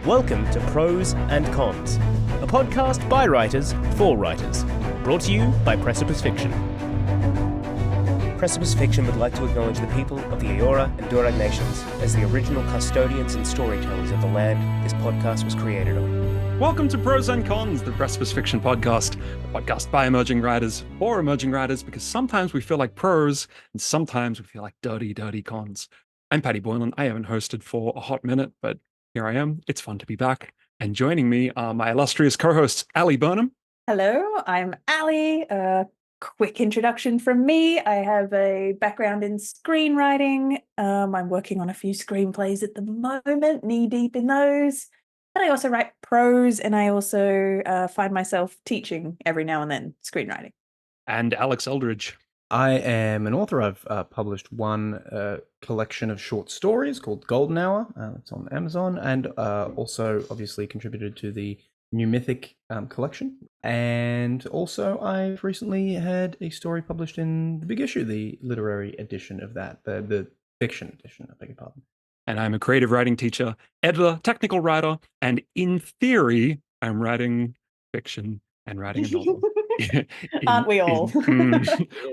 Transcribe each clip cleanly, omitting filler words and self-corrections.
Welcome to Prose and Cons, a podcast by writers for writers, brought to you by Precipice Fiction. Precipice Fiction would like to acknowledge the people of the Eora and Durag nations as the original custodians and storytellers of the land this podcast was created on. Welcome to Prose and Cons, the Precipice Fiction podcast, a podcast by emerging writers for emerging writers, because sometimes we feel like prose and sometimes we feel like dirty, dirty cons. I'm Paddy Boylan. I haven't hosted for a hot minute, but here I am. It's fun to be back. And joining me are my illustrious co-hosts, Ali Burnham. Hello, I'm Ali. A quick introduction from me. I have a background in screenwriting. I'm working on a few screenplays at the moment, knee deep in those. But I also write prose, and I also find myself teaching every now and then screenwriting. And Alex Eldridge. I am an author. I've published one collection of short stories called Golden Hour. It's on Amazon, and also obviously contributed to the new Mythic collection. And also I've recently had a story published in the Big Issue, the literary edition of that, the fiction edition, I beg your pardon. And I'm a creative writing teacher, editor, technical writer, and in theory, I'm writing fiction and writing a novel. Aren't we all?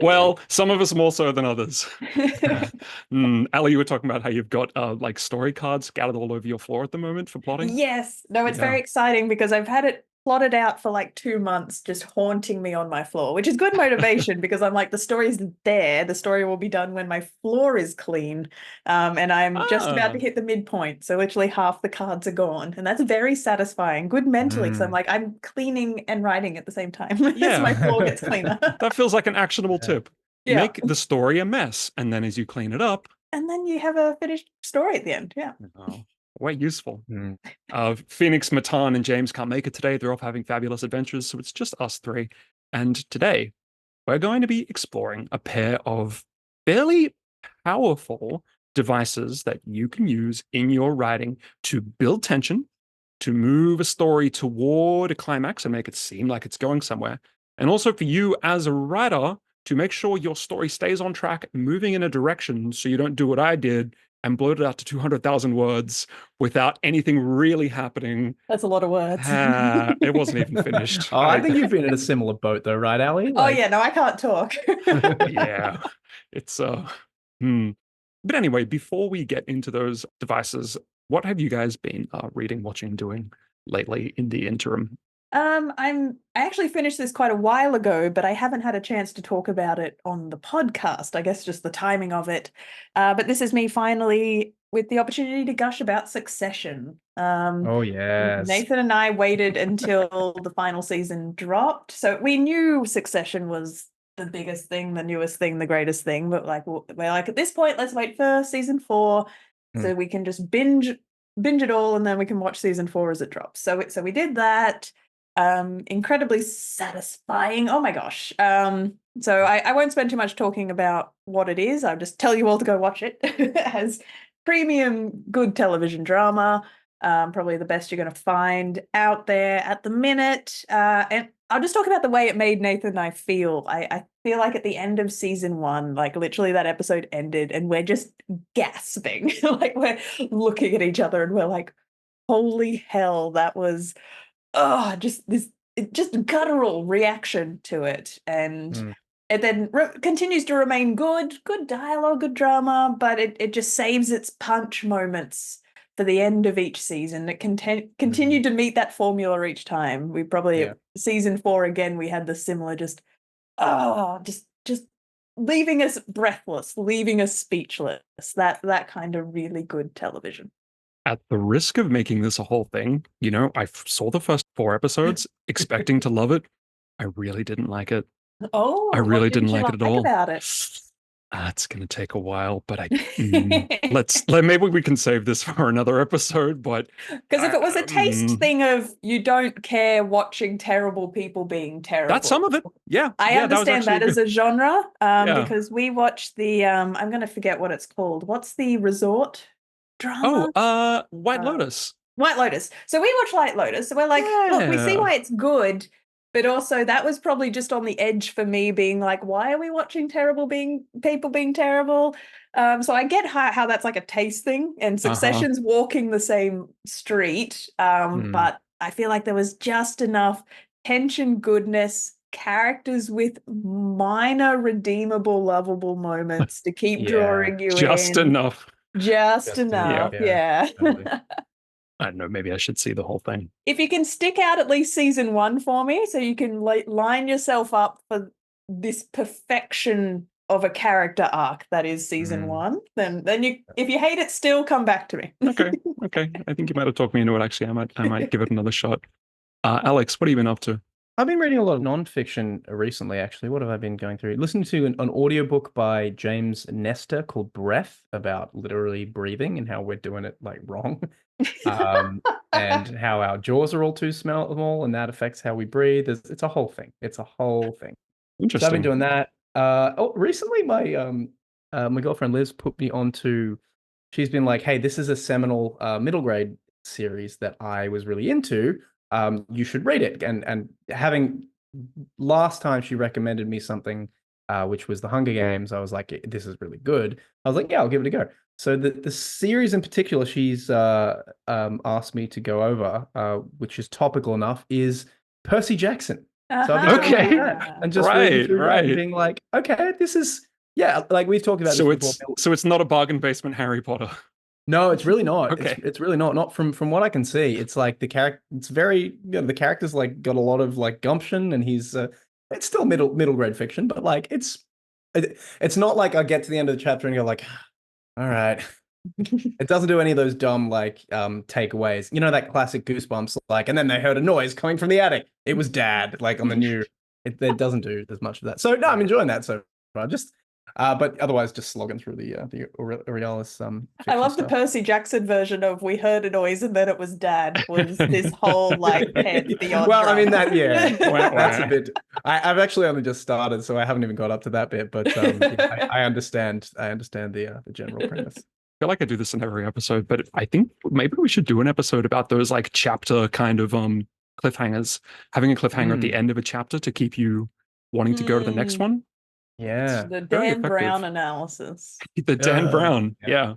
Well, some of us more so than others. Ali, you were talking about how you've got like story cards scattered all over your floor at the moment for plotting. Yes. No, it's very exciting because I've had it plotted out for like 2 months, just haunting me on my floor, which is good motivation because I'm like, the story's there. The story will be done when my floor is clean. And I'm just about to hit the midpoint. So literally half the cards are gone. And that's very satisfying. Good mentally. So I'm like, I'm cleaning and writing at the same time as my floor gets cleaner. That feels like an actionable tip. Yeah. Make the story a mess. And then as you clean it up. And then you have a finished story at the end. Yeah. Oh. Quite useful. Phoenix, Matan, and James can't make it today. They're off having fabulous adventures, so it's just us three. And today, we're going to be exploring a pair of fairly powerful devices that you can use in your writing to build tension, to move a story toward a climax and make it seem like it's going somewhere. And also for you as a writer to make sure your story stays on track, moving in a direction so you don't do what I did and bloat it out to 200,000 words without anything really happening. That's a lot of words. It wasn't even finished. I think you've been in a similar boat though, right, Ali? Oh yeah, no, I can't talk. Yeah, it's But anyway, before we get into those devices, what have you guys been reading, watching, doing lately in the interim? I actually finished this quite a while ago, but I haven't had a chance to talk about it on the podcast. I guess just the timing of it. But this is me finally with the opportunity to gush about Succession. Oh yes. Nathan and I waited until the final season dropped, so we knew Succession was the biggest thing, the newest thing, the greatest thing. But like we're like at this point, let's wait for season 4 so we can just binge it all, and then we can watch season 4 as it drops. So we did that. Incredibly satisfying. Oh my gosh. So I won't spend too much talking about what it is. I'll just tell you all to go watch it. It has premium good television drama, probably the best you're going to find out there at the minute. And I'll just talk about the way it made Nathan and I feel. I feel like at the end of season 1, like literally that episode ended and we're just gasping. Like we're looking at each other and we're like, holy hell, that was just guttural reaction to it. And it then continues to remain good dialogue, good drama, but it just saves its punch moments for the end of each season. It continued to meet that formula each time. We probably season 4 again, we had the similar just leaving us breathless, leaving us speechless. That kind of really good television. At the risk of making this a whole thing, I saw the first 4 episodes expecting to love it. I really didn't like it. Oh, I really didn't like it at all. About it? It's going to take a while, but maybe we can save this for another episode. But because if it was a taste thing of you don't care watching terrible people being terrible, that's some of it. Yeah, I understand that as a genre. Because we watched the I'm going to forget what it's called. What's the resort drama? White Lotus. White Lotus. So we watch White Lotus. So we're like, look, we see why it's good. But also that was probably just on the edge for me, being like, why are we watching people being terrible? So I get how that's like a taste thing, and Succession's walking the same street. But I feel like there was just enough tension, goodness, characters with minor redeemable, lovable moments to keep drawing you just in. enough. Just enough, yeah. Totally. I don't know, maybe I should see the whole thing. If you can stick out at least season 1 for me, so you can line yourself up for this perfection of a character arc that is season 1, then you, if you hate it, still come back to me. Okay. I think you might have talked me into it. Actually, I might give it another shot. Alex, what have you been up to? I've been reading a lot of nonfiction recently, actually. What have I been going through? Listening to an audiobook by James Nestor called Breath, about literally breathing and how we're doing it like wrong. And how our jaws are all too small, and that affects how we breathe. It's a whole thing. Interesting. So I've been doing that. Recently my girlfriend Liz put me onto. She's been like, "Hey, this is a seminal middle grade series that I was really into. You should read it." And having last time she recommended me something, which was The Hunger Games, I was like, "This is really good." I was like, "Yeah, I'll give it a go." So the series in particular she's asked me to go over, which is topical enough, is Percy Jackson. So I've been doing that and just reading through that and being like, okay, this is like we've talked about this before. So it's not a bargain basement Harry Potter. No, it's really not. Okay. It's really not. Not from what I can see. It's like the character. It's very the character's like got a lot of like gumption, and he's it's still middle grade fiction, but like it's not like I get to the end of the chapter and go like, all right. It doesn't do any of those dumb like takeaways. You know, that classic Goosebumps like, and then they heard a noise coming from the attic. It was Dad, like on the new. It doesn't do as much of that. So no, I'm enjoying that so far. Just but otherwise just slogging through the Aurealis I love stuff. the Percy Jackson version of "we heard a noise and then it was Dad" was this whole like head beyond. Well, I mean that Wow. that's a bit. I've actually only just started, so I haven't even got up to that bit. But I understand. I understand the general premise. I feel like I do this in every episode, but I think maybe we should do an episode about those like chapter kind of cliffhangers, having a cliffhanger at the end of a chapter to keep you wanting to go to the next one. Yeah. The Dan Brown analysis. The Dan Brown. Yeah.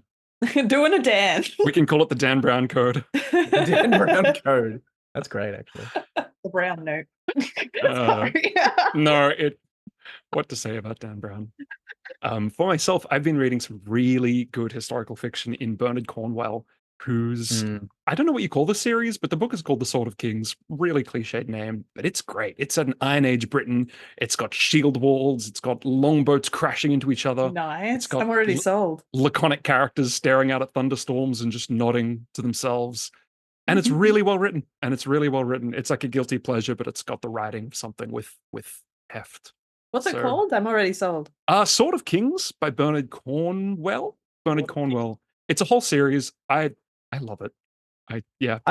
Doing a Dan. We can call it the Dan Brown code. The Dan Brown code. That's great, actually. The Brown note. No, what to say about Dan Brown? For myself, I've been reading some really good historical fiction in Bernard Cornwell, who's I don't know what you call the series, but the book is called The Sword of Kings. Really cliched name, but it's great. It's set in Iron Age Britain. It's got shield walls. It's got longboats crashing into each other. Nice. It's got I'm already sold. Laconic characters staring out at thunderstorms and just nodding to themselves. And it's really well written. It's like a guilty pleasure, but it's got the writing of something with heft. What's it called? I'm already sold. Sword of Kings by Bernard Cornwell. Cornwell. It's a whole series. I love it. I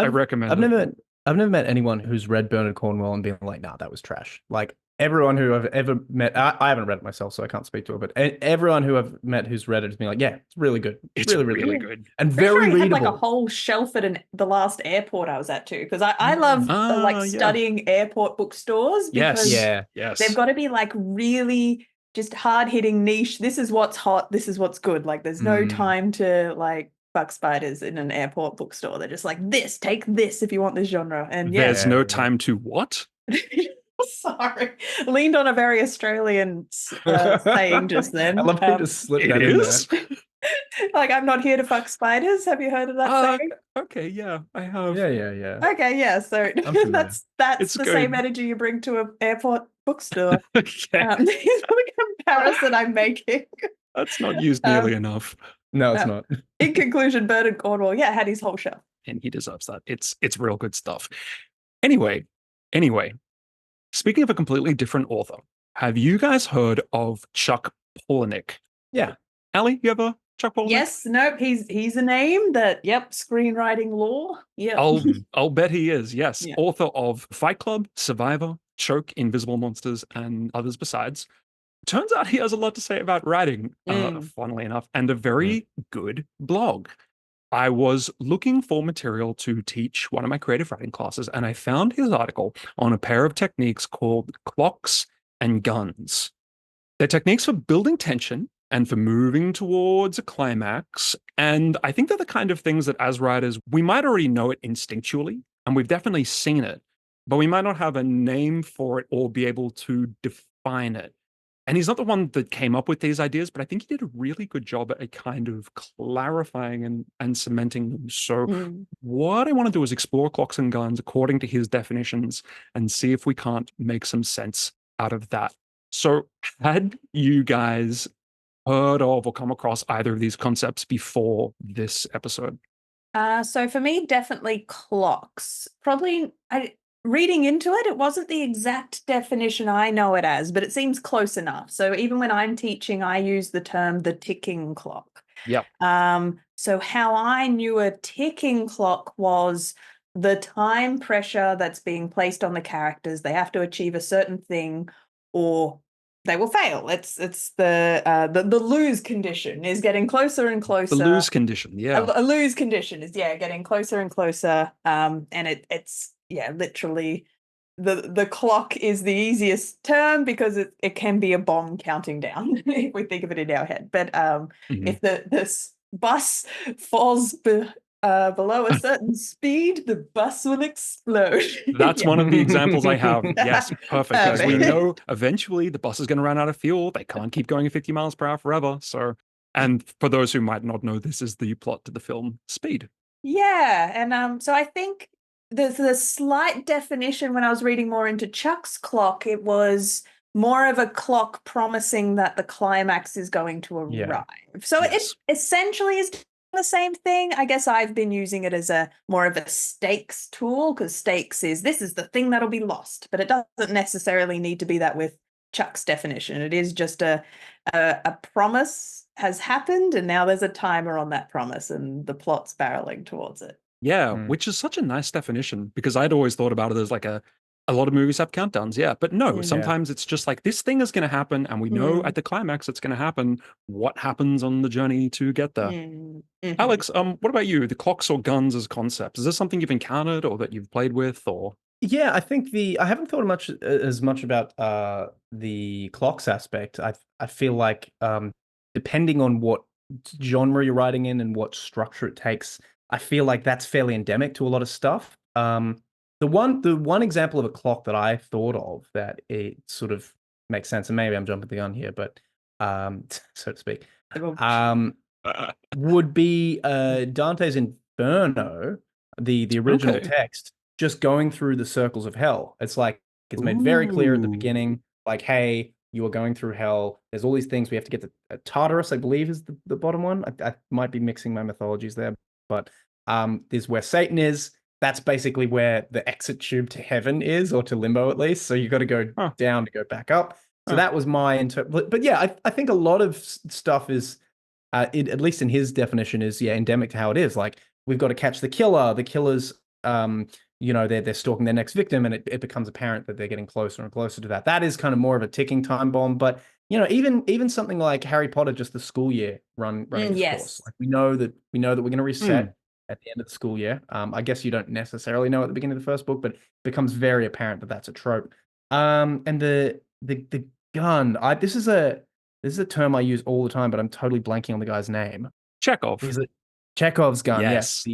recommend it. I've never met anyone who's read Bernard Cornwell and been like, nah, that was trash. Like everyone who I've ever met, I haven't read it myself, so I can't speak to it, but everyone who I've met who's read it has been like, yeah, it's really good. It's really good. And very readable. I had like a whole shelf at the last airport I was at too, because I love studying airport bookstores. Because yes. They've got to be like really just hard-hitting niche. This is what's hot. This is what's good. Like there's no time to like fuck spiders in an airport bookstore. They're just like, take this if you want this genre. And there's no time to what? Sorry, leaned on a very Australian saying just then. I love how you just slipped that in there. Like, I'm not here to fuck spiders. Have you heard of that saying? Okay, yeah, I have. Yeah. Okay, yeah. So that's the same energy you bring to an airport bookstore. Okay. Is the comparison I'm making. That's not used nearly enough. No, it's not. In conclusion, Bernard Cornwell, had his whole shelf. And he deserves that. It's real good stuff. Anyway, speaking of a completely different author, have you guys heard of Chuck Palahniuk? Yeah. Ali, you ever Chuck Palahniuk? Yes, nope, he's a name that, screenwriting lore. Yeah. I'll bet he is, yes. Yeah. Author of Fight Club, Survivor, Choke, Invisible Monsters, and others besides. Turns out he has a lot to say about writing, funnily enough, and a very good blog. I was looking for material to teach one of my creative writing classes, and I found his article on a pair of techniques called clocks and guns. They're techniques for building tension and for moving towards a climax. And I think they're the kind of things that as writers, we might already know it instinctually, and we've definitely seen it, but we might not have a name for it or be able to define it. And he's not the one that came up with these ideas, but I think he did a really good job at kind of clarifying and cementing them. So what I want to do is explore clocks and guns according to his definitions and see if we can't make some sense out of that. So had you guys heard of or come across either of these concepts before this episode? So for me, definitely clocks. Probably, reading into it, it wasn't the exact definition I know it as, but it seems close enough. So even when I'm teaching, I use the term the ticking clock. Yep. So how I knew a ticking clock was the time pressure that's being placed on the characters. They have to achieve a certain thing or they will fail. It's the lose condition is getting closer and closer. The lose condition, yeah. A lose condition is getting closer and closer. And it's literally the clock is the easiest term because it can be a bomb counting down if we think of it in our head. But if this bus falls below a certain speed, the bus will explode. That's one of the examples I have. Yes, perfect. Because we know eventually the bus is going to run out of fuel. They can't keep going at 50 miles per hour forever. So, and for those who might not know, this is the plot to the film Speed. Yeah, and so I think the slight definition when I was reading more into Chuck's clock, it was more of a clock promising that the climax is going to arrive. So it essentially is the same thing. I guess I've been using it as a more of a stakes tool because stakes is this is the thing that'll be lost, but it doesn't necessarily need to be that with Chuck's definition. It is just a promise has happened and now there's a timer on that promise and the plot's barreling towards it. Yeah, which is such a nice definition because I'd always thought about it as like a lot of movies have countdowns, but no, sometimes it's just like this thing is going to happen and we know at the climax it's going to happen. What happens on the journey to get there? Alex, what about you? The clocks or guns as concepts? Is this something you've encountered or that you've played with or? Yeah, I think I haven't thought as much about the clocks aspect. I feel like depending on what genre you're writing in and what structure it takes, I feel like that's fairly endemic to a lot of stuff. The one example of a clock that I thought of that it sort of makes sense, and maybe I'm jumping the gun here, but so to speak, would be Dante's Inferno, the original text, just going through the circles of hell. It's like it's made very clear at the beginning, like, hey, you are going through hell. There's all these things we have to get to. Tartarus, I believe, is the bottom one. I might be mixing my mythologies there, but this is where Satan is. That's basically where the exit tube to heaven is, or to limbo at least. So you got to go down to go back up. So that was my but yeah, I think a lot of stuff is, at least in his definition, is endemic to how it is. Like we've got to catch the killer. The killer's, they're stalking their next victim, and it becomes apparent that they're getting closer and closer to that. That is kind of more of a ticking time bomb. But even something like Harry Potter, just the school year running its course. Like we know that we're going to reset at the end of the school year. I guess you don't necessarily know at the beginning of the first book, but it becomes very apparent that that's a trope. And the gun. This is a term I use all the time, but I'm totally blanking on the guy's name. Chekhov. Chekhov's gun. Yes.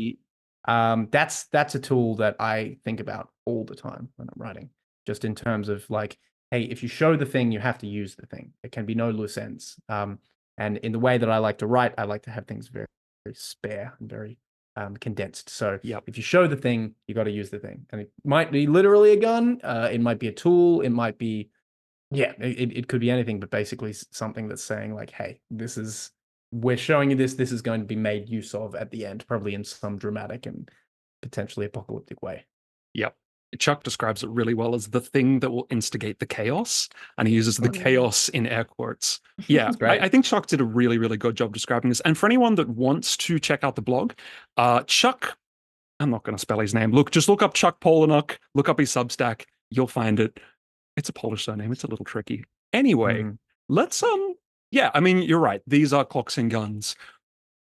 That's a tool that I think about all the time when I'm writing. Just in terms of like, hey, if you show the thing, you have to use the thing. There can be no loose ends. And in the way that I like to write, I like to have things very, very spare and very condensed. So if you show the thing, you got to use the thing. And it might be literally a gun. It might be a tool. It might be, it could be anything, but basically something that's saying like, hey, we're showing you this. This is going to be made use of at the end, probably in some dramatic and potentially apocalyptic way. Yep. Chuck describes it really well as the thing that will instigate the chaos, and he uses the chaos in air quotes. Yeah, I think Chuck did a really, really good job describing this. And for anyone that wants to check out the blog, Chuck, I'm not going to spell his name. Just look up Chuck Polonuk, look up his Substack, you'll find it. It's a Polish surname. It's a little tricky. Anyway, let's, I mean, you're right. These are clocks and guns.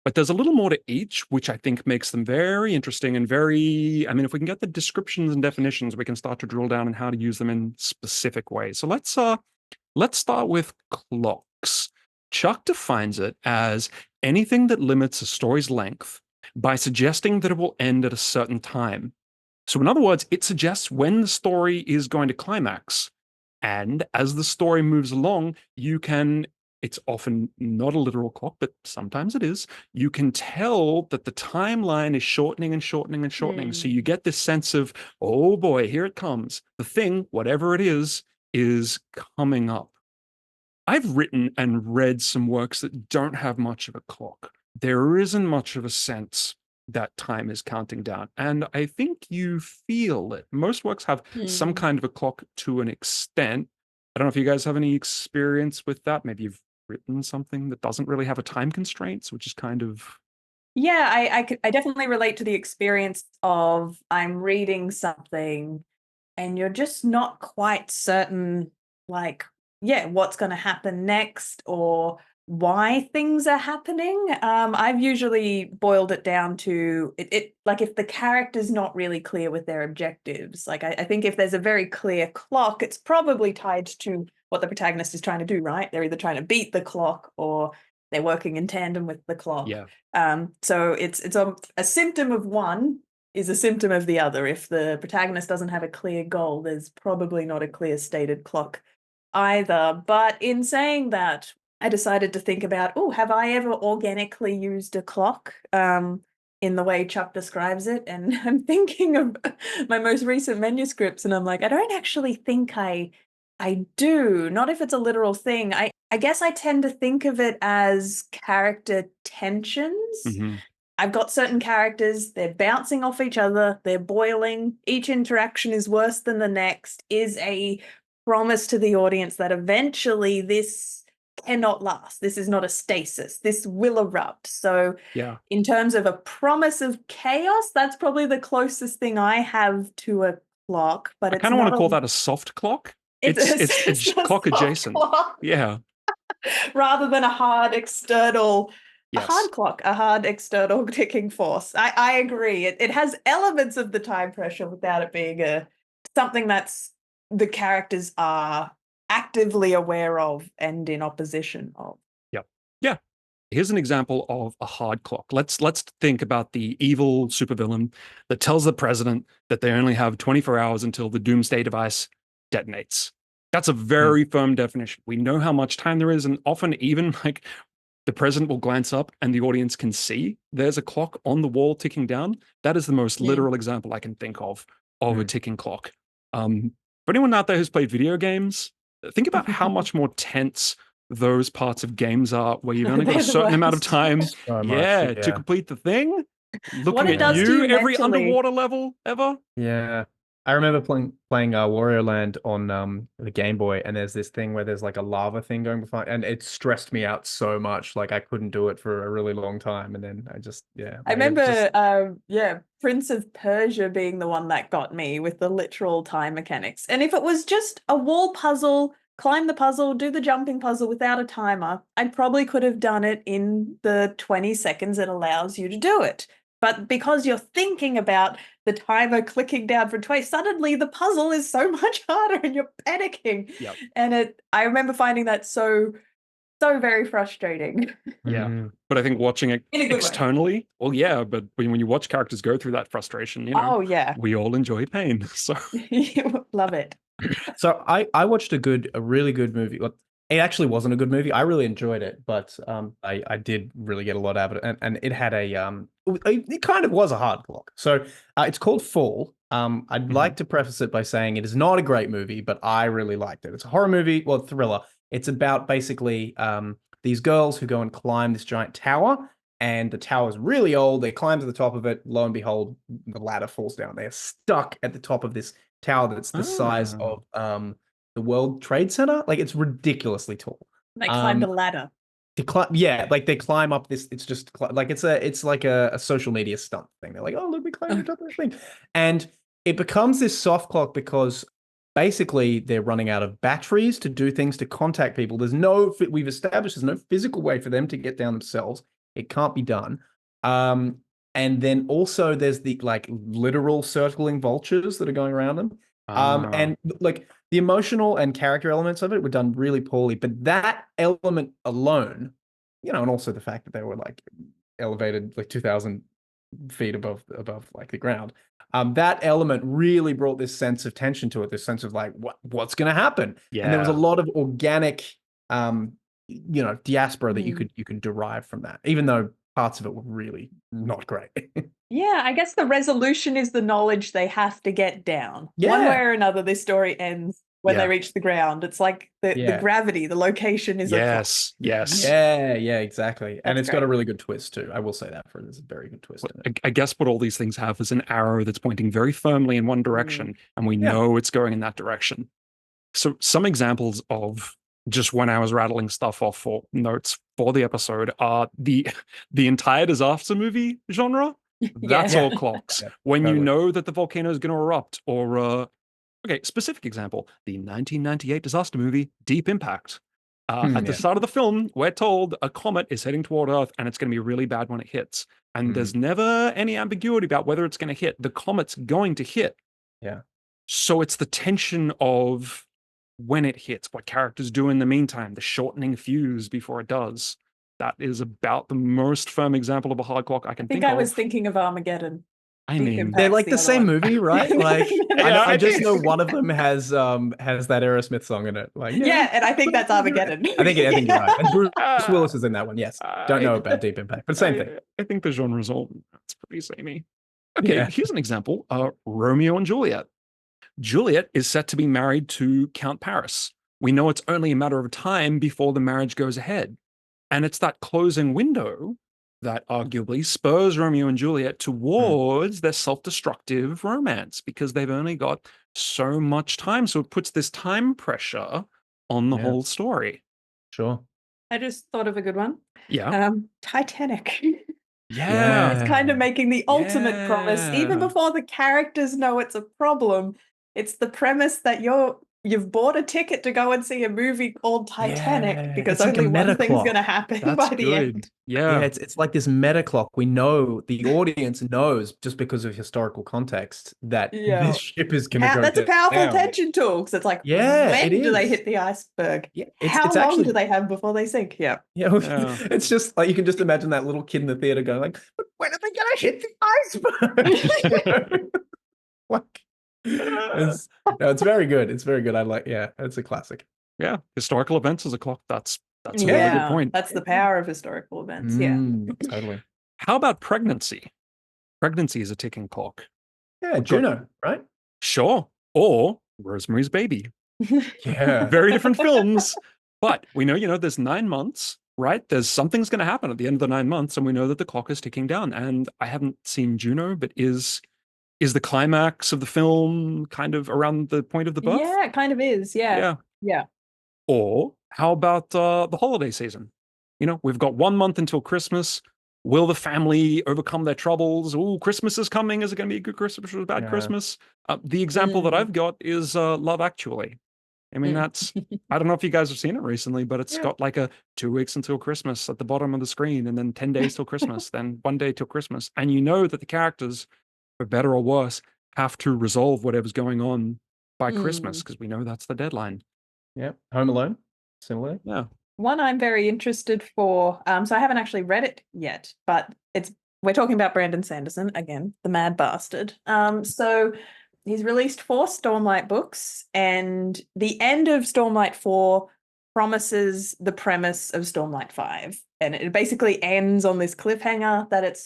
but there's a little more to each, which I think makes them very interesting and very, I mean, if we can get the descriptions and definitions, we can start to drill down on how to use them in specific ways. So let's start with clocks. Chuck defines it as anything that limits a story's length by suggesting that it will end at a certain time. So in other words, it suggests when the story is going to climax. And as the story moves along, it's often not a literal clock, but sometimes it is. You can tell that the timeline is shortening and shortening and shortening. So you get this sense of, oh boy, here it comes. The thing, whatever it is coming up. I've written and read some works that don't have much of a clock. There isn't much of a sense that time is counting down. And I think you feel it. Most works have some kind of a clock to an extent. I don't know if you guys have any experience with that. Maybe you've written something that doesn't really have a time constraints, which is kind of... Yeah, I definitely relate to the experience of I'm reading something and you're just not quite certain, like, yeah, what's going to happen next or why things are happening. I've usually boiled it down to it like if the character's not really clear with their objectives. Like I think if there's a very clear clock, it's probably tied to what the protagonist is trying to do, right? They're either trying to beat the clock or they're working in tandem with the clock. Yeah. So it's a symptom of one is a symptom of the other. If the protagonist doesn't have a clear goal, there's probably not a clear stated clock either. But in saying that, I decided to think about, have I ever organically used a clock in the way Chuck describes it? And I'm thinking of my most recent manuscripts, and I'm like, I don't actually think I do. Not if it's a literal thing. I guess I tend to think of it as character tensions. I've got certain characters, they're bouncing off each other, they're boiling, each interaction is worse than the next, is a promise to the audience that eventually this cannot last. This is not a stasis. This will erupt. So yeah, in terms of a promise of chaos, that's probably the closest thing I have to a clock. But I kind of want to call that a soft clock. It's clock adjacent. Clock. Yeah. Rather than a hard external... Yes. A hard clock, a hard external ticking force. I agree. It has elements of the time pressure without it being something that's the characters are actively aware of and in opposition of. Yep. Yeah. Here's an example of a hard clock. Let's think about the evil supervillain that tells the president that they only have 24 hours until the doomsday device detonates. That's a very firm definition. We know how much time there is, and often even like the president will glance up and the audience can see there's a clock on the wall ticking down. That is the most literal example I can think of a ticking clock. For anyone out there who's played video games, think about how much more tense those parts of games are where you've only got a certain amount of time to complete the thing. Looking at you every underwater level ever. Yeah. I remember playing Wario Land on the Game Boy, and there's this thing where there's like a lava thing going before, and it stressed me out so much. Like I couldn't do it for a really long time, and then I just I remember Prince of Persia being the one that got me with the literal time mechanics. And if it was just a wall puzzle, climb the puzzle, do the jumping puzzle without a timer, I probably could have done it in the 20 seconds it allows you to do it. But because you're thinking about the timer clicking down for 20, suddenly the puzzle is so much harder and you're panicking. Yep. And I remember finding that so very frustrating. Yeah. But I think watching it externally, well, yeah, but when you watch characters go through that frustration, you know, we all enjoy pain. So love it. So I watched a really good movie. Look, it actually wasn't a good movie. I really enjoyed it, but I did really get a lot out of it, and it had it kind of was a hard clock. So it's called Fall. I'd like to preface it by saying it is not a great movie, but I really liked it. It's a horror movie, well, thriller. It's about basically these girls who go and climb this giant tower, and the tower is really old. They climb to the top of it. Lo and behold, the ladder falls down. They are stuck at the top of this tower that's the size of the World Trade Center. Like, it's ridiculously tall. They climb the ladder. Like they climb up this. It's just like it's like a social media stunt thing. They're like, oh, look, we climbed on top of this thing, and it becomes this soft clock because basically they're running out of batteries to do things to contact people. We've established there's no physical way for them to get down themselves. It can't be done. And then also there's the like literal circling vultures that are going around them. And like the emotional and character elements of it were done really poorly, but that element alone, and also the fact that they were like elevated like 2,000 feet above like the ground. That element really brought this sense of tension to it, this sense of like what's going to happen. Yeah. And there was a lot of organic, diaspora that you could derive from that, even though parts of it were really not great. Yeah, I guess the resolution is the knowledge they have to get down. One way or another, this story ends when they reach the ground. It's like the gravity, the location is yes. Yeah, exactly. And it's got a really good twist too. I will say that there's a very good twist in it. I guess what all these things have is an arrow that's pointing very firmly in one direction, and we know it's going in that direction. So some examples of just when I was rattling stuff off for notes for the episode are the entire disaster movie genre. That's all clocks. When you know that the volcano is going to erupt, or specific example, the 1998 disaster movie Deep Impact. At the start of the film, we're told a comet is heading toward Earth and it's going to be really bad when it hits. And there's never any ambiguity about whether it's going to hit. The comet's going to hit. Yeah. So it's the tension of when it hits, what characters do in the meantime, the shortening fuse before it does. That is about the most firm example of a hard clock I can think of. I was thinking of Armageddon. I mean, they're like the same movie, right? Like, I just know one of them has that Aerosmith song in it. Like, and I think that's Armageddon. I think you're right. And Bruce Willis is in that one. Yes, don't know about Deep Impact, but same thing. I think the genre's all it's pretty samey. Okay, here's an example: Romeo and Juliet. Juliet is set to be married to Count Paris. We know it's only a matter of time before the marriage goes ahead, and it's that closing window that arguably spurs Romeo and Juliet towards their self-destructive romance, because they've only got so much time. So it puts this time pressure on the whole story. Sure. I just thought of a good one. Yeah. Titanic. Yeah. It's kind of making the ultimate promise, even before the characters know it's a problem. It's the premise that you've bought a ticket to go and see a movie called Titanic because only one thing's going to happen by the end. Yeah, it's like this meta clock. We know, the audience knows, just because of historical context, that this ship is going to go That's down. a powerful tension tool, because it's like, when do they hit the iceberg? How long do they have before they sink? It's just like, you can just imagine that little kid in the theater going like, but when are they going to hit the iceberg? Like, it's very good. It's very good. I like, it's a classic. Yeah, historical events as a clock. That's a really good point. That's the power of historical events. Totally. How about pregnancy? Pregnancy is a ticking clock. Yeah, Juno, right? Sure. Or Rosemary's Baby. Yeah. Very different films. But we know, there's 9 months, right? There's something's going to happen at the end of the 9 months, and we know that the clock is ticking down. And I haven't seen Juno, but is the climax of the film kind of around the point of the birth? Yeah, it kind of is. Yeah. Or how about the holiday season? We've got 1 month until Christmas. Will the family overcome their troubles? Oh, Christmas is coming. Is it going to be a good Christmas or a bad Christmas? The example that I've got is Love Actually. I mean, that's, I don't know if you guys have seen it recently, but it's got like a 2 weeks until Christmas at the bottom of the screen, and then 10 days till Christmas, then 1 day till Christmas. And you know that the characters, for better or worse, have to resolve whatever's going on by Christmas, because we know that's the deadline. Yeah. Home Alone, similarly. Yeah. One I'm very interested for, so I haven't actually read it yet, but we're talking about Brandon Sanderson, again, the mad bastard. So he's released 4 Stormlight books, and the end of Stormlight 4 promises the premise of Stormlight 5. And it basically ends on this cliffhanger that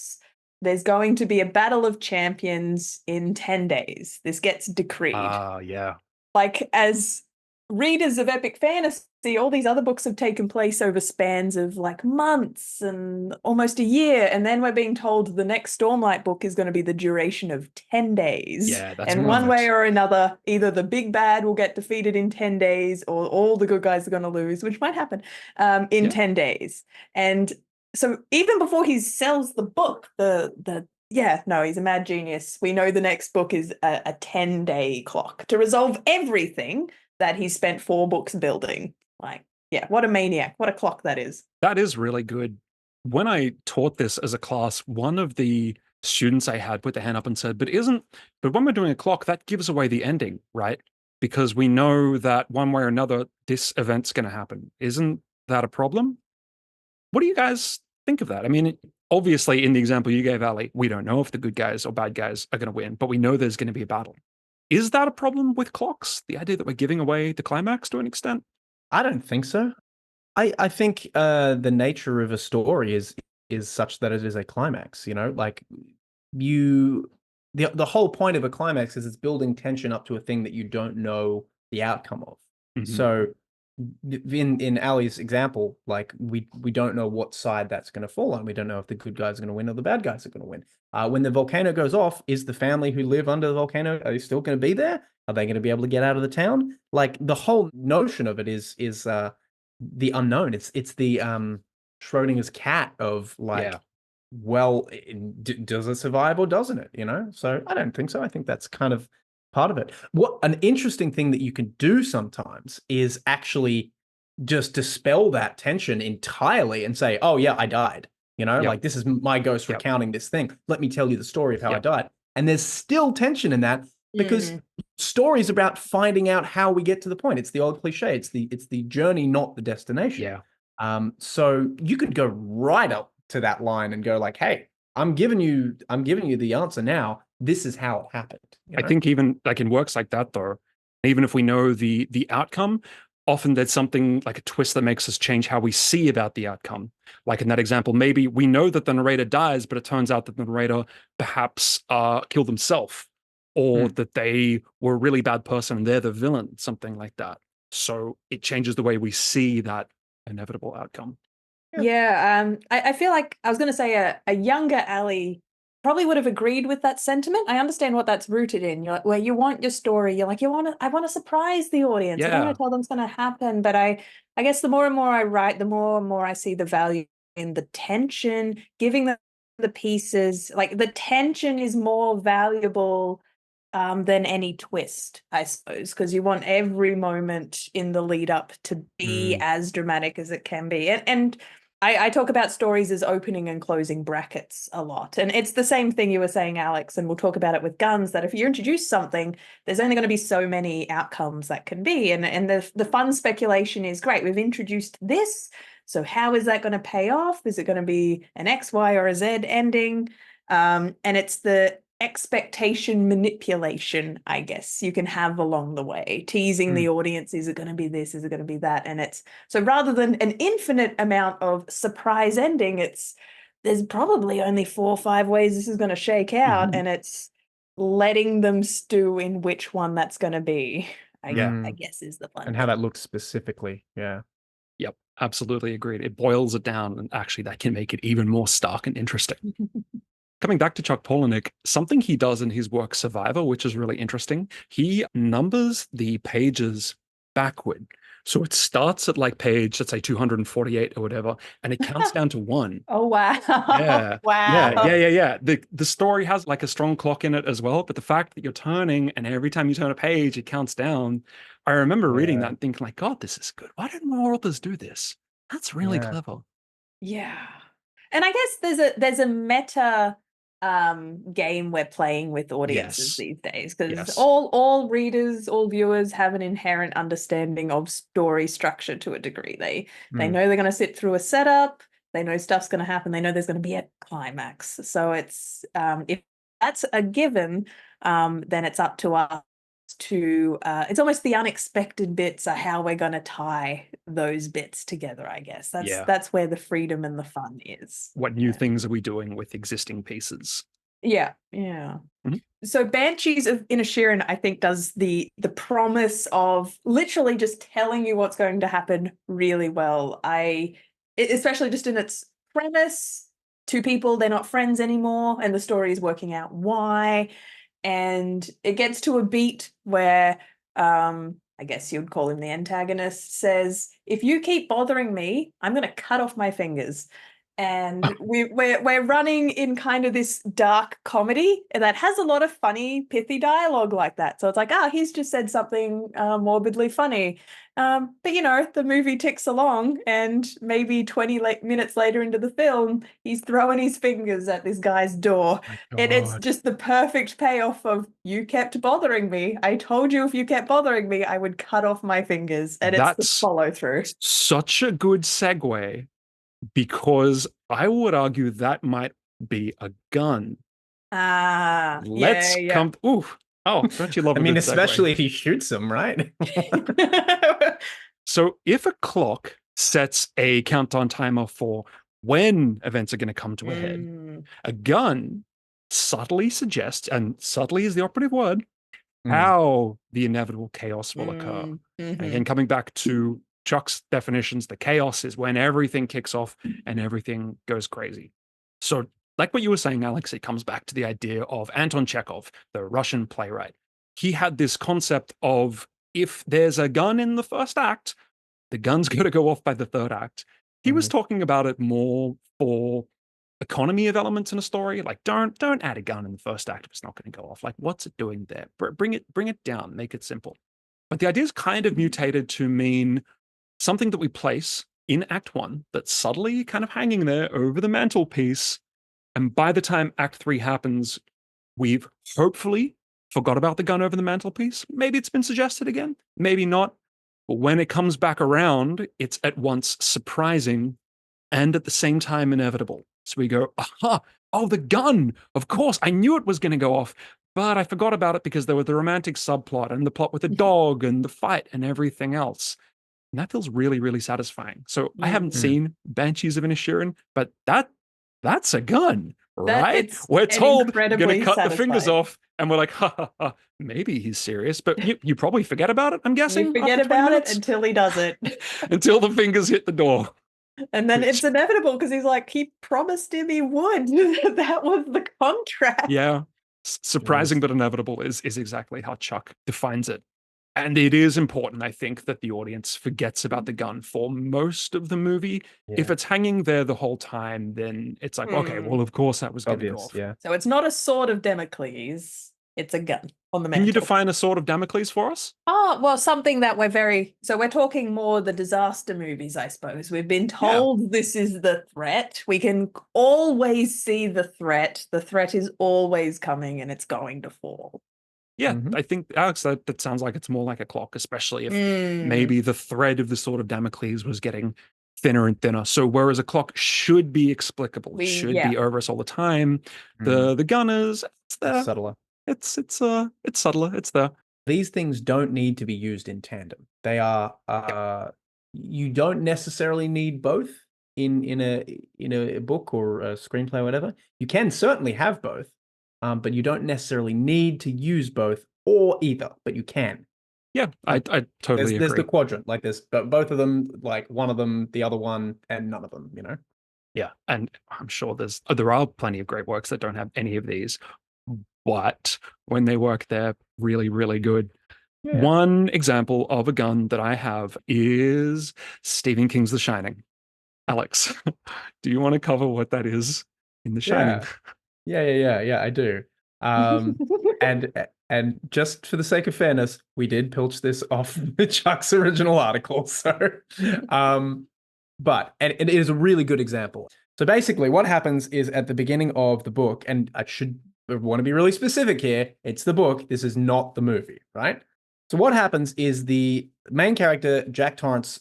there's going to be a battle of champions in 10 days. This gets decreed. Yeah. Like, as readers of epic fantasy, all these other books have taken place over spans of like months and almost a year, and then we're being told the next Stormlight book is going to be the duration of 10 days. Yeah, that's and one way or another, either the big bad will get defeated in 10 days, or all the good guys are going to lose, which might happen in 10 days. And so even before he sells the book, he's a mad genius. We know the next book is a 10-day clock to resolve everything that he spent 4 books building. Like, what a maniac. What a clock that is. That is really good. when I taught this as a class, one of the students I had put their hand up and said, but when we're doing a clock, that gives away the ending, right? Because we know that one way or another, this event's going to happen. Isn't that a problem? What do you guys think of that? I mean, obviously, in the example you gave, Ali, we don't know if the good guys or bad guys are going to win, but we know there's going to be a battle. Is that a problem with clocks? The idea that we're giving away the climax to an extent? I don't think so. I think the nature of a story is such that it is a climax, you know, like the whole point of a climax is it's building tension up to a thing that you don't know the outcome of. Mhm. So in Ali's example, like we don't know what side that's going to fall on. We don't know if the good guys are going to win or the bad guys are going to win. When the volcano goes off, is the family who live under the volcano, are they still going to be there? Are they going to be able to get out of the town? Like the whole notion of it is the unknown. It's the Schrodinger's cat of like, Yeah. well, does it survive or doesn't it? You know, so I don't think so. I think that's kind of part of it. What an interesting thing that you can do sometimes is actually just dispel that tension entirely and say, "Oh yeah, I died." You know, Yep. like this is my ghost Yep. recounting this thing. Let me tell you the story of how I Yep. died. And there's still tension in that because stories about finding out how we get to the point. It's the old cliche. It's the journey, not the destination. Yeah. So you could go right up to that line and go like, "Hey, I'm giving you the answer now. This is how it happened." You I know? think even like in works like that, though, even if we know the outcome, often there's something like a twist that makes us change how we see about the outcome. Like in that example, maybe we know that the narrator dies, but it turns out that the narrator perhaps killed himself, or that they were a really bad person and they're the villain, something like that. So it changes the way we see that inevitable outcome. Yeah, I feel like I was going to say a younger Ali probably would have agreed with that sentiment. I understand what that's rooted in. You're like, where you want your story, you're like, I want to surprise the audience. I don't want Yeah. to tell them it's going to happen. But I guess the more and more I write, the more and more I see the value in the tension, giving them the pieces. Like the tension is more valuable than any twist, I suppose, because you want every moment in the lead up to be as dramatic as it can be. And I talk about stories as opening and closing brackets a lot. And it's the same thing you were saying, Alex, and we'll talk about it with guns, that if you introduce something, there's only going to be so many outcomes that can be. And the fun speculation is great. We've introduced this. So how is that going to pay off? Is it going to be an X, Y, or a Z ending? And it's the expectation manipulation, I guess, you can have along the way, teasing the audience. Is it going to be this? Is it going to be that? And it's so rather than an infinite amount of surprise ending, there's probably only 4 or 5 ways this is going to shake out, and it's letting them stew in which one that's going to be. I guess is the plan. And how that looks specifically. Yeah. Yep, absolutely agreed. It boils it down, and actually that can make it even more stark and interesting. Coming back to Chuck Palahniuk, something he does in his work Survivor, which is really interesting, he numbers the pages backward. So it starts at like page, let's say 248 or whatever, and it counts down to 1. Oh, wow. Yeah. Wow. Yeah. The story has like a strong clock in it as well, but the fact that you're turning and every time you turn a page, it counts down. I remember reading that and thinking like, God, this is good. Why didn't more authors do this? That's really clever. Yeah. And I guess there's a meta game we're playing with audiences these days, because all readers, all viewers have an inherent understanding of story structure to a degree. They know they're going to sit through a setup, they know stuff's going to happen, they know there's going to be a climax. So it's if that's a given, then it's up to us to it's almost the unexpected bits are how we're going to tie those bits together, I guess. That's where the freedom and the fun is. What new things are we doing with existing pieces? Yeah. So Banshees of Inisherin, I think, does the promise of literally just telling you what's going to happen really well. Especially just in its premise, 2 people, they're not friends anymore, and the story is working out why. And it gets to a beat where I guess you'd call him the antagonist, says, if you keep bothering me, I'm going to cut off my fingers. and we're running in kind of this dark comedy that has a lot of funny, pithy dialogue like that. So it's like, he's just said something morbidly funny. But the movie ticks along, and maybe 20 minutes later into the film, he's throwing his fingers at this guy's door. And it's just the perfect payoff of, you kept bothering me. I told you if you kept bothering me, I would cut off my fingers. And it's the follow through. Such a good segue, because I would argue that might be a gun. Let's come. Ooh. Oh, don't you love? I mean, especially if he shoots him, right? So if a clock sets a countdown timer for when events are going to come to a head, a gun subtly suggests, and subtly is the operative word, how the inevitable chaos will occur. And again, coming back to Chuck's definitions, the chaos is when everything kicks off and everything goes crazy. So like what you were saying, Alex, it comes back to the idea of Anton Chekhov, the Russian playwright. He had this concept of, if there's a gun in the first act, the gun's going to go off by the third act. He was talking about it more for economy of elements in a story. Like, don't add a gun in the first act if it's not going to go off. Like, what's it doing there? Bring it down, make it simple. But the idea's kind of mutated to mean something that we place in Act 1 that's subtly kind of hanging there over the mantelpiece. And by the time Act 3 happens, we've hopefully forgot about the gun over the mantelpiece. Maybe it's been suggested again, maybe not. But when it comes back around, it's at once surprising and at the same time inevitable. So we go, aha, oh, the gun. Of course, I knew it was going to go off, but I forgot about it because there was the romantic subplot and the plot with the dog and the fight and everything else. And that feels really, really satisfying. So I haven't seen Banshees of Inisherin, but that's a gun, right? We're told you're going to cut the fingers off, and we're like, ha, maybe he's serious, but you probably forget about it, I'm guessing. You forget about it until he does it. Until the fingers hit the door. And then it's inevitable because he's like, he promised him he would. That was the contract. Yeah. Surprising but inevitable is exactly how Chuck defines it. And it is important, I think, that the audience forgets about the gun for most of the movie. Yeah. If it's hanging there the whole time, then it's like, okay, well, of course that was going to go off. Yeah. So it's not a sword of Damocles. It's a gun on the mantle. Can you define a sword of Damocles for us? Oh, well, something that we're talking more the disaster movies, I suppose. We've been told this is the threat. We can always see the threat. The threat is always coming and it's going to fall. Yeah, I think, Alex, that sounds like it's more like a clock, especially if maybe the thread of the sword of Damocles was getting thinner and thinner. So whereas a clock should be explicable, should be over us all the time, the gun is, it's there. Subtler. It's subtler. It's there. These things don't need to be used in tandem. They are you don't necessarily need both in a book or a screenplay or whatever. You can certainly have both. But you don't necessarily need to use both or either, but you can. Yeah, I totally agree. There's the quadrant, like there's both of them, like one of them, the other one, and none of them, Yeah, and I'm sure there are plenty of great works that don't have any of these, but when they work, they're really, really good. Yeah. One example of a gun that I have is Stephen King's The Shining. Alex, do you want to cover what that is in The Shining? Yeah, I do. And just for the sake of fairness, we did pilch this off Chuck's original article. So, but it is a really good example. So basically what happens is at the beginning of the book, and I want to be really specific here, it's the book, this is not the movie, right? So what happens is the main character, Jack Torrance,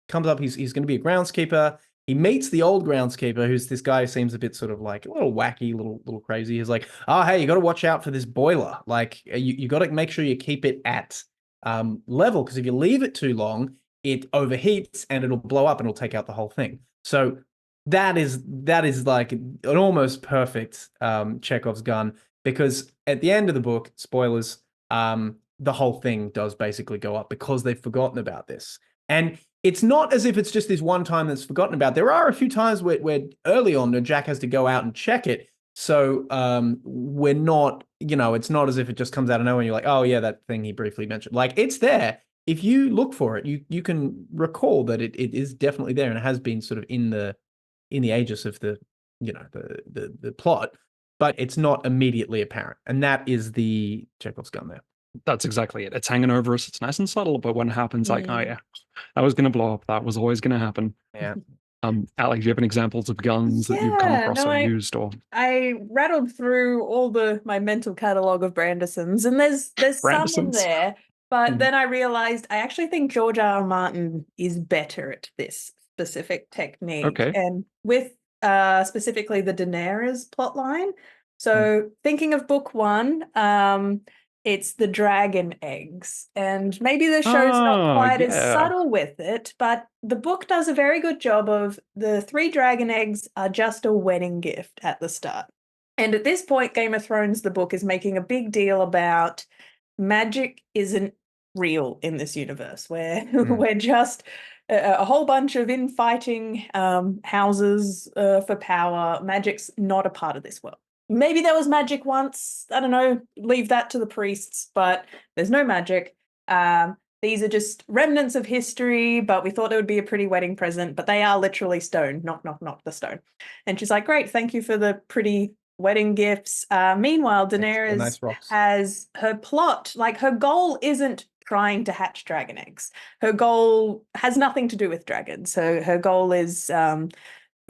comes up, he's going to be a groundskeeper. He meets the old groundskeeper, who's this guy who seems a bit sort of like a little wacky, little crazy. He's like, oh, hey, you got to watch out for this boiler. Like, you got to make sure you keep it at level, because if you leave it too long, it overheats and it'll blow up and it'll take out the whole thing. So that is like an almost perfect Chekhov's gun, because at the end of the book, spoilers, the whole thing does basically go up because they've forgotten about this. And it's not as if it's just this one time that's forgotten about. There are a few times where early on, Jack has to go out and check it. So we're not, it's not as if it just comes out of nowhere and you're like, oh yeah, that thing he briefly mentioned. Like, it's there. If you look for it, you can recall that it is definitely there, and it has been sort of in the in the aegis of the the plot, but it's not immediately apparent, and that is the Chekhov's gun there. That's exactly it. It's hanging over us. It's nice and subtle, but when it happens, like, oh yeah, that was going to blow up. That was always going to happen. Yeah. Alex, do you have any examples of guns that you've come across or used? Or I rattled through all my mental catalog of Brandersons, and there's some in there, but then I realized I actually think George R. R. Martin is better at this specific technique. Okay. And with specifically the Daenerys plotline. So thinking of book one, it's the dragon eggs, and maybe the show's not quite as subtle with it, but the book does a very good job of the 3 dragon eggs are just a wedding gift at the start. And at this point, Game of Thrones, the book, is making a big deal about magic isn't real in this universe, where we're just a whole bunch of infighting houses for power. Magic's not a part of this world. Maybe there was magic once. I don't know. Leave that to the priests, but there's no magic. These are just remnants of history, but we thought it would be a pretty wedding present, but they are literally stone. Knock, knock, knock, the stone. And she's like, great, thank you for the pretty wedding gifts. Meanwhile, Daenerys nice has her plot. Like, her goal isn't trying to hatch dragon eggs. Her goal has nothing to do with dragons. Her goal is...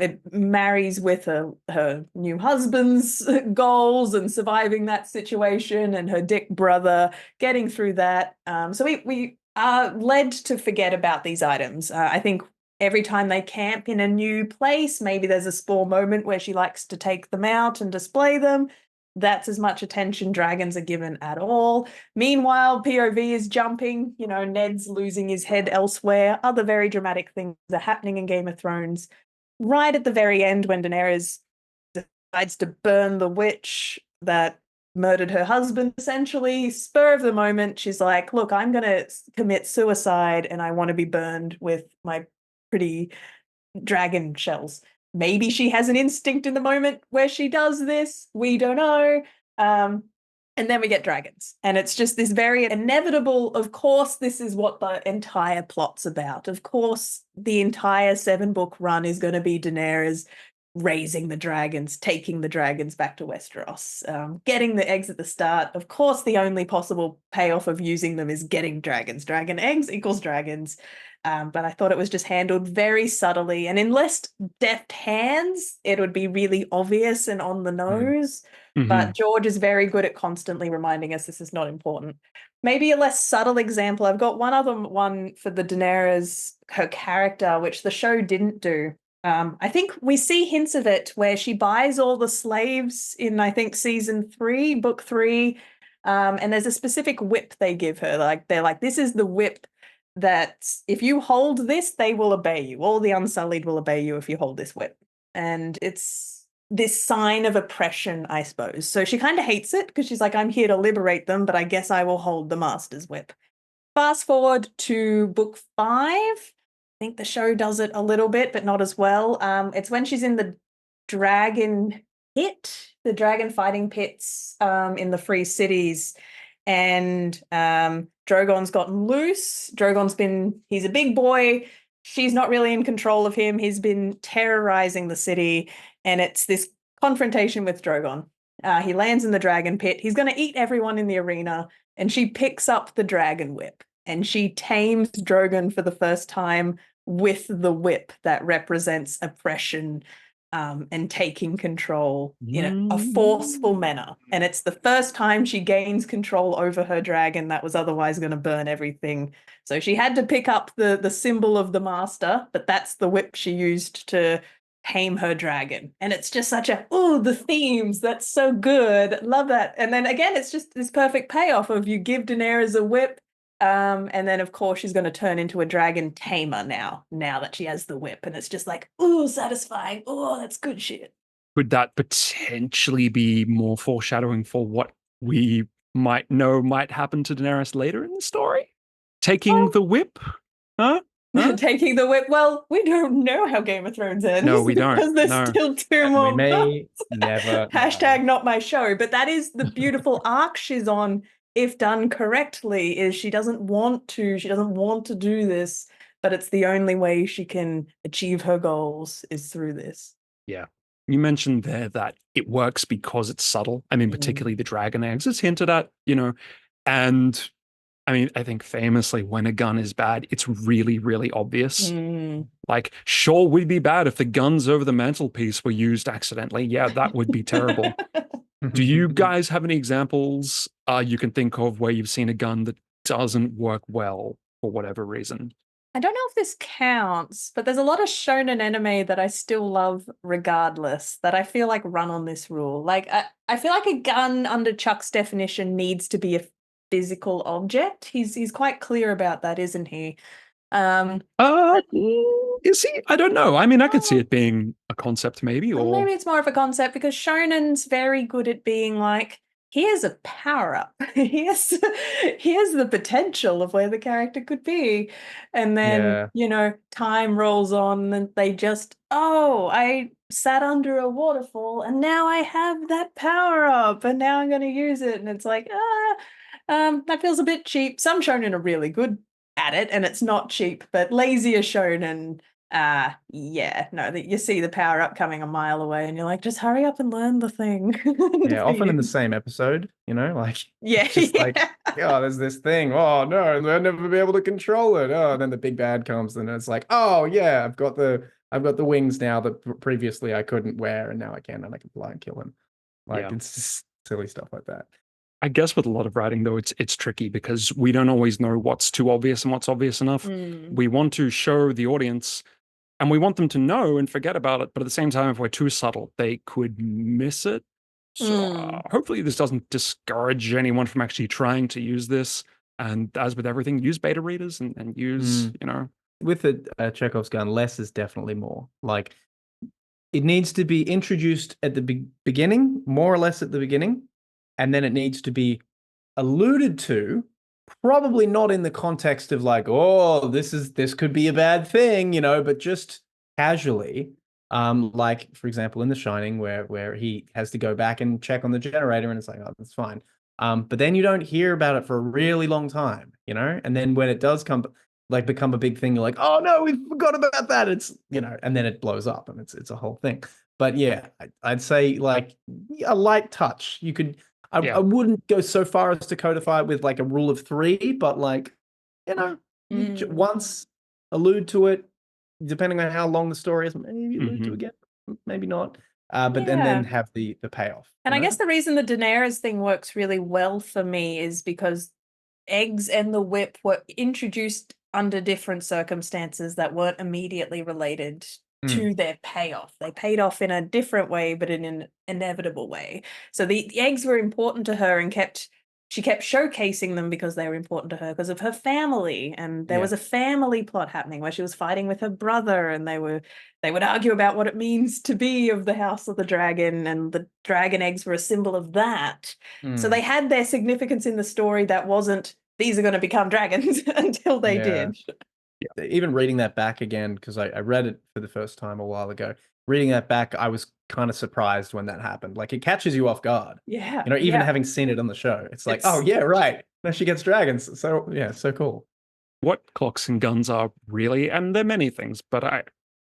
it marries with her new husband's goals and surviving that situation, and her dick brother getting through that. So we are led to forget about these items. I think every time they camp in a new place, maybe there's a small moment where she likes to take them out and display them. That's as much attention dragons are given at all. Meanwhile, POV is jumping. Ned's losing his head elsewhere. Other very dramatic things are happening in Game of Thrones. Right at the very end, when Daenerys decides to burn the witch that murdered her husband, essentially, spur of the moment, she's like, look, I'm going to commit suicide and I want to be burned with my pretty dragon shells. Maybe she has an instinct in the moment where she does this. We don't know. And then we get dragons. And it's just this very inevitable, of course, this is what the entire plot's about. Of course, the entire 7-book run is going to be Daenerys raising the dragons, taking the dragons back to Westeros, getting the eggs at the start. Of course, the only possible payoff of using them is getting dragons. Dragon eggs equals dragons. But I thought it was just handled very subtly. And in less deft hands, it would be really obvious and on the nose. But George is very good at constantly reminding us this is not important. Maybe a less subtle example. I've got one other one for the Daenerys, her character, which the show didn't do. I think we see hints of it where she buys all the slaves in, I think, season 3, book 3. And there's a specific whip they give her. They're like, this is the whip that if you hold this, they will obey you. All the Unsullied will obey you if you hold this whip. And it's this sign of oppression, I suppose. So she kind of hates it because she's like, I'm here to liberate them, but I guess I will hold the Master's whip. Fast forward to book 5. I think the show does it a little bit, but not as well. It's when she's in the dragon pit, the dragon fighting pits in the Free Cities. And Drogon's gotten loose. He's a big boy. She's not really in control of him. He's been terrorizing the city. And it's this confrontation with Drogon. He lands in the dragon pit. He's going to eat everyone in the arena. And she picks up the dragon whip. And she tames Drogon for the first time with the whip that represents oppression and taking control in a forceful manner. And it's the first time she gains control over her dragon that was otherwise going to burn everything. So she had to pick up the symbol of the Master, but that's the whip she used to tame her dragon. And it's just such the themes, that's so good. Love that. And then again, it's just this perfect payoff of you give Daenerys a whip, and then of course she's going to turn into a dragon tamer now that she has the whip. And it's just like, satisfying. That's good shit. Could that potentially be more foreshadowing for what we might know might happen to Daenerys later in the story? Taking the whip? Huh? Taking the whip. Well, we don't know how Game of Thrones ends. No, we don't. Because there's still 2 more. We may never. Hashtag not my show. But that is the beautiful arc she's on. If done correctly, is she doesn't want to do this, but it's the only way she can achieve her goals is through this. Yeah. You mentioned there that it works because it's subtle. I mean, particularly the dragon eggs. It's hinted at, and I mean, I think famously when a gun is bad, it's really, really obvious. Like, sure, would be bad if the guns over the mantelpiece were used accidentally. Yeah, that would be terrible. Do you guys have any examples you can think of where you've seen a gun that doesn't work well for whatever reason? I don't know if this counts, but there's a lot of shonen anime that I still love regardless, that I feel like run on this rule. Like, I feel like a gun under Chuck's definition needs to be a physical object. He's quite clear about that, isn't he? Is he? I don't know. I mean, I could see it being a concept maybe, or maybe it's more of a concept because shonen's very good at being like, here's a power-up. here's the potential of where the character could be. And then, time rolls on and they just, I sat under a waterfall and now I have that power-up and now I'm going to use it. And it's like, that feels a bit cheap. Some shonen are really good at it and it's not cheap, but lazier shonen, you see the power up coming a mile away and you're like, just hurry up and learn the thing. Often in the same episode, like, like, there's this thing, oh no, I'll never be able to control it. Oh, and then the big bad comes and it's like, oh yeah, I've got the wings now that previously I couldn't wear and now I can, and I can fly and kill him. It's just silly stuff like that. I guess with a lot of writing, though, it's tricky because we don't always know what's too obvious and what's obvious enough. We want to show the audience and we want them to know and forget about it. But at the same time, if we're too subtle, they could miss it. So hopefully this doesn't discourage anyone from actually trying to use this. And as with everything, use beta readers and use, With a Chekhov's gun, less is definitely more. Like, it needs to be introduced at the beginning, more or less at the beginning. And then it needs to be alluded to, probably not in the context of like, oh, this could be a bad thing, but just casually. Like, for example, in The Shining, where he has to go back and check on the generator, and it's like, oh, that's fine. But then you don't hear about it for a really long time, and then when it does become a big thing, you're like, oh no, we forgot about that. It's, and then it blows up and it's a whole thing. But yeah, I'd say like a light touch. You could. I wouldn't go so far as to codify it with like a rule of 3, but like, once allude to it, depending on how long the story is, maybe allude to again, maybe not. But then have the payoff. And I guess the reason the Daenerys thing works really well for me is because eggs and the whip were introduced under different circumstances that weren't immediately related to their payoff. They paid off in a different way, but in an inevitable way. So the eggs were important to her and she kept showcasing them because they were important to her because of her family. And there was a family plot happening where she was fighting with her brother and they would argue about what it means to be of the House of the Dragon, and the dragon eggs were a symbol of that. So they had their significance in the story that wasn't, these are going to become dragons until they did. Yeah. Even reading that back again, because I read it for the first time a while ago. Reading that back, I was kind of surprised when that happened. Like, it catches you off guard. Yeah. Even having seen it on the show, it's like, oh yeah, right. Now she gets dragons. So yeah, so cool. What clocks and guns are really, and they're many things, but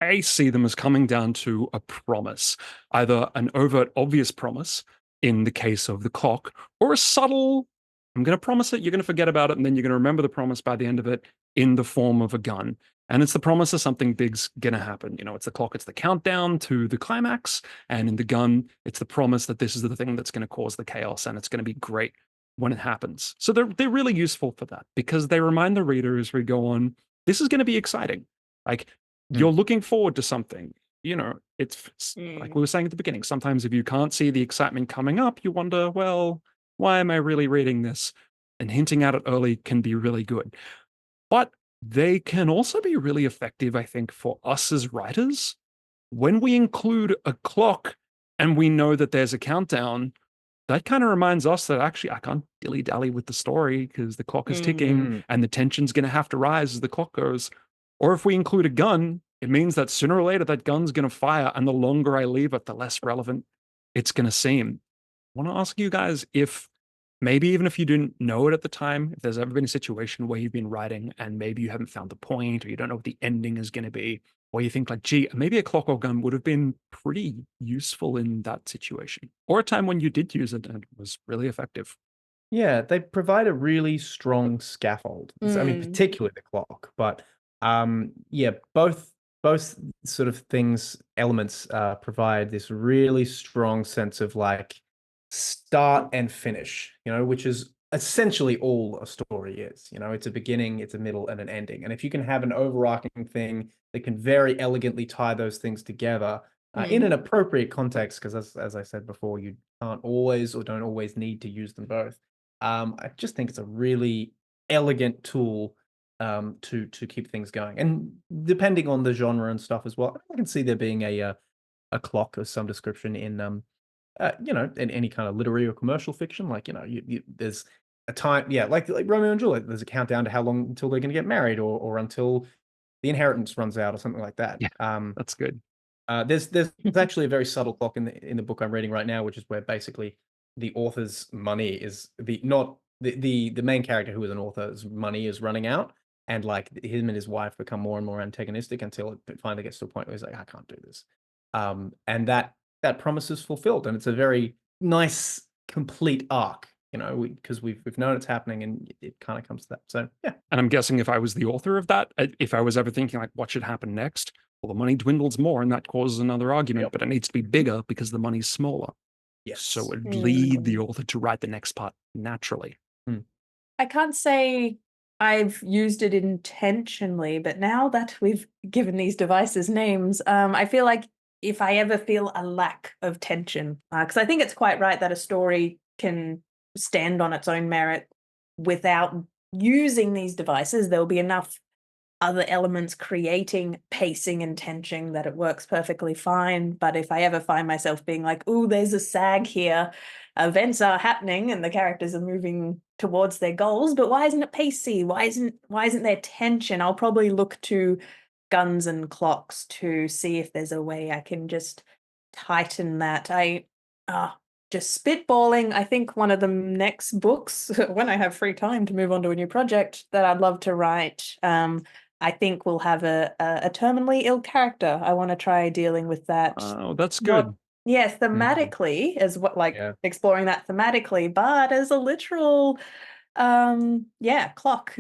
I see them as coming down to a promise, either an overt, obvious promise in the case of the clock, or a subtle, I'm going to promise it, you're going to forget about it, and then you're going to remember the promise by the end of it in the form of a gun. And it's the promise that something big's going to happen. It's the clock, it's the countdown to the climax. And in the gun, it's the promise that this is the thing that's going to cause the chaos and it's going to be great when it happens. So they're really useful for that because they remind the reader as we go on, this is going to be exciting. Like, you're looking forward to something. It's like we were saying at the beginning, sometimes if you can't see the excitement coming up, you wonder, well, why am I really reading this? And hinting at it early can be really good. But they can also be really effective, I think, for us as writers. When we include a clock and we know that there's a countdown, that kind of reminds us that actually I can't dilly-dally with the story because the clock is ticking and the tension's going to have to rise as the clock goes. Or if we include a gun, it means that sooner or later that gun's going to fire, and the longer I leave it, the less relevant it's going to seem. I want to ask you guys if maybe even if you didn't know it at the time, if there's ever been a situation where you've been writing and maybe you haven't found the point or you don't know what the ending is going to be, or you think like, gee, maybe a clock or gun would have been pretty useful in that situation, or a time when you did use it and it was really effective. Yeah, they provide a really strong scaffold. I mean, particularly the clock, but yeah, both sort of elements provide this really strong sense of like start and finish, which is essentially all a story is. It's a beginning, it's a middle, and an ending. And if you can have an overarching thing that can very elegantly tie those things together in an appropriate context, because as I said before, you can't always or don't always need to use them both. I just think it's a really elegant tool to keep things going, and depending on the genre and stuff as well, I can see there being a clock of some description in in any kind of literary or commercial fiction. Like there's a time, yeah, like Romeo and Juliet. There's a countdown to how long until they're going to get married, or until the inheritance runs out, or something like that. Yeah, that's good. There's actually a very subtle clock in the book I'm reading right now, which is where basically the author's money is the main character, who is an author's money is running out, and like him and his wife become more and more antagonistic until it finally gets to a point where he's like, I can't do this. And that promise is fulfilled, and it's a very nice complete arc, because we've known it's happening, and it kind of comes to that. So yeah. And I'm guessing if I was the author of that, if I was ever thinking like, what should happen next? Well, the money dwindles more, and that causes another argument, but it needs to be bigger because the money's smaller. Yes. So it would lead the author to write the next part naturally. I can't say I've used it intentionally, but now that we've given these devices names, I feel like if I ever feel a lack of tension, because I think it's quite right that a story can stand on its own merit without using these devices, there'll be enough other elements creating pacing and tension that it works perfectly fine. But if I ever find myself being like, ooh, there's a sag here, events are happening and the characters are moving towards their goals, but why isn't it pacey? Why isn't there tension? I'll probably look to guns and clocks to see if there's a way I can just tighten that. Just spitballing, I think one of the next books, when I have free time to move on to a new project that I'd love to write, I think we'll have a terminally ill character. I want to try dealing with that. Oh, that's good. Yes, thematically, as exploring that thematically, but as a literal clock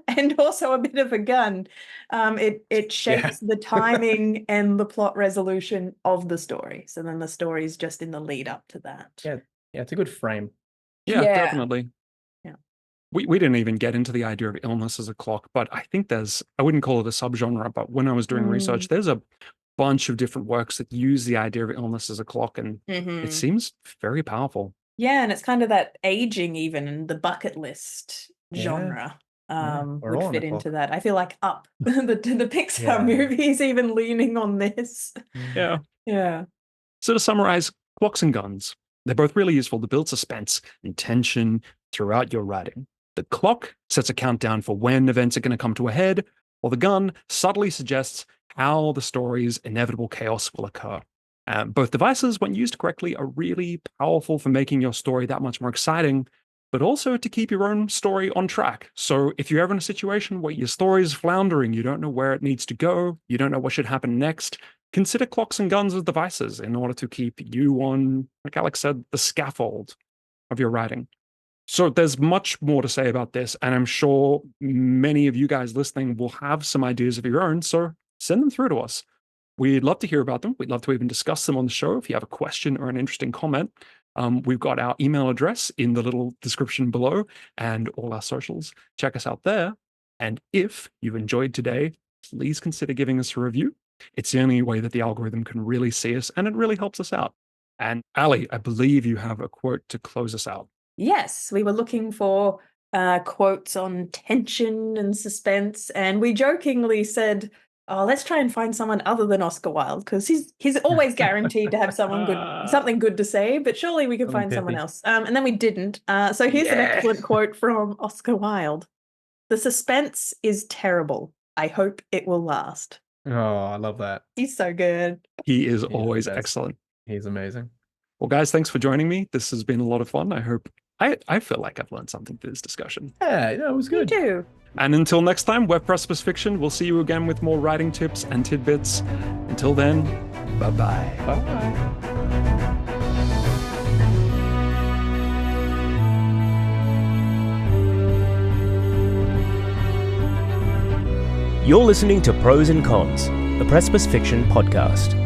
and also a bit of a gun. It shapes the timing and the plot resolution of the story. So then the story is just in the lead up to that. Yeah, it's a good frame. Yeah, definitely. Yeah. We didn't even get into the idea of illness as a clock, but I think I wouldn't call it a subgenre, but when I was doing research, there's a bunch of different works that use the idea of illness as a clock, and it seems very powerful. Yeah, and it's kind of that aging even, and the bucket list genre would fit into that. I feel like Up, the Pixar movies, even leaning on this. Yeah. Yeah. So to summarize, clocks and guns, they're both really useful to build suspense and tension throughout your writing. The clock sets a countdown for when events are going to come to a head, while the gun subtly suggests how the story's inevitable chaos will occur. Both devices, when used correctly, are really powerful for making your story that much more exciting, but also to keep your own story on track. So if you're ever in a situation where your story is floundering, you don't know where it needs to go, you don't know what should happen next, consider clocks and guns as devices in order to keep you on, like Alex said, the scaffold of your writing. So there's much more to say about this, and I'm sure many of you guys listening will have some ideas of your own, so send them through to us. We'd love to hear about them. We'd love to even discuss them on the show if you have a question or an interesting comment. We've got our email address in the little description below and all our socials. Check us out there. And if you've enjoyed today, please consider giving us a review. It's the only way that the algorithm can really see us, and it really helps us out. And Ali, I believe you have a quote to close us out. Yes, we were looking for quotes on tension and suspense, and we jokingly said, oh, let's try and find someone other than Oscar Wilde, because he's always guaranteed to have something good to say, but surely we can find someone else. And then we didn't. So here's an excellent quote from Oscar Wilde. The suspense is terrible. I hope it will last. Oh, I love that. He's so good. He is always excellent. He's amazing. Well, guys, thanks for joining me. This has been a lot of fun. I hope I feel like I've learned something through this discussion. Yeah, it was Me good. too. And until next time, we're Precipice Fiction. We'll see you again with more writing tips and tidbits. Until then, bye-bye. Bye. You're listening to Pros and Cons, the Precipice Fiction podcast.